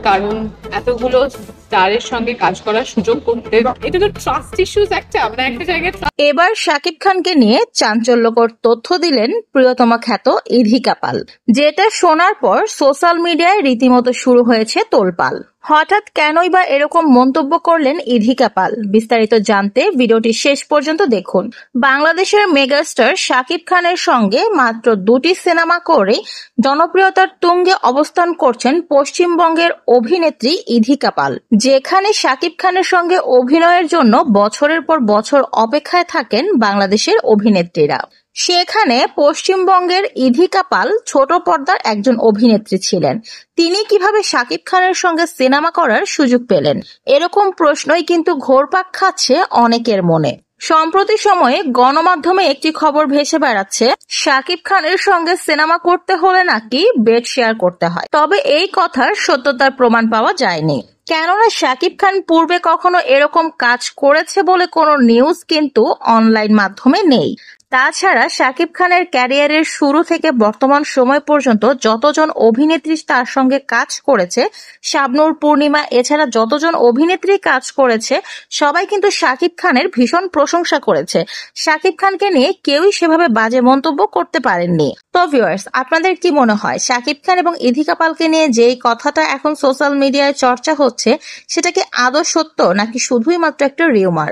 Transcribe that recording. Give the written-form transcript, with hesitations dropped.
কারণ এতগুলো স্টারের সঙ্গে কাজ করার সুযোগ করতে, এটা তো ট্রাস্ট ইস্যুস একটা, আমরা একটা জায়গায় এবার শাকিব খানকে নিয়ে চাঞ্চল্যকর তথ্য দিলেন প্রিয়তমা খ্যাত ইধিকা পাল, যেটা শোনার পর সোশ্যাল মিডিয়ায় রীতিমতো শুরু হয়েছে তোলপাল। হঠাৎ কেনই বা এরকম মন্তব্য করলেন ইধিকা পাল, বিস্তারিত জানতে ভিডিওটি শেষ পর্যন্ত দেখুন। বাংলাদেশের মেগাস্টার শাকিব খানের সঙ্গে মাত্র 2টি সিনেমা করে জনপ্রিয়তার তুঙ্গে অবস্থান করছেন পশ্চিমবঙ্গের অভিনেত্রী ইধিকা পাল, যেখানে শাকিব খানের সঙ্গে অভিনয়ের জন্য বছরের পর বছর অপেক্ষায় থাকেন বাংলাদেশের অভিনেত্রীরা। সেখানে পশ্চিমবঙ্গের ইধিকা পাল ছোট পর্দার একজন অভিনেত্রী ছিলেন। তিনি কিভাবে শাকিব খানের সঙ্গে সিনেমা করার সুযোগ পেলেন, এরকম প্রশ্নই কিন্তু ঘুরপাক খাচ্ছে অনেকের মনে। সম্প্রতি সময়ে গণমাধ্যমে একটি খবর ভেসে বেড়াচ্ছে, শাকিব খানের সঙ্গে সিনেমা করতে হলে নাকি বেড শেয়ার করতে হয়। তবে এই কথার সত্যতার প্রমাণ পাওয়া যায়নি, কেননা শাকিব খান পূর্বে কখনো এরকম কাজ করেছে বলে কোনো নিউজ কিন্তু অনলাইন মাধ্যমে নেই। তাছাড়া শাকিব খানের ক্যারিয়ারের শুরু থেকে বর্তমান সময় পর্যন্ত যতজন অভিনেত্রী তার সঙ্গে কাজ করেছে, শাবনূর, পূর্ণিমা, এছাড়া যতজন অভিনেত্রী কাজ করেছে সবাই কিন্তু শাকিব খানের ভীষণ প্রশংসা করেছে। শাকিব খানকে নিয়ে কেউই সেভাবে বাজে মন্তব্য করতে পারেননি। তো ভিউয়ার্স, আপনাদের কি মনে হয় শাকিব খান এবং ইধিকা পালকে নিয়ে যেই কথাটা এখন সোশ্যাল মিডিয়ায় চর্চা হচ্ছে সেটা কি আদৌ সত্য নাকি শুধুই মাত্র একটা রিউমার?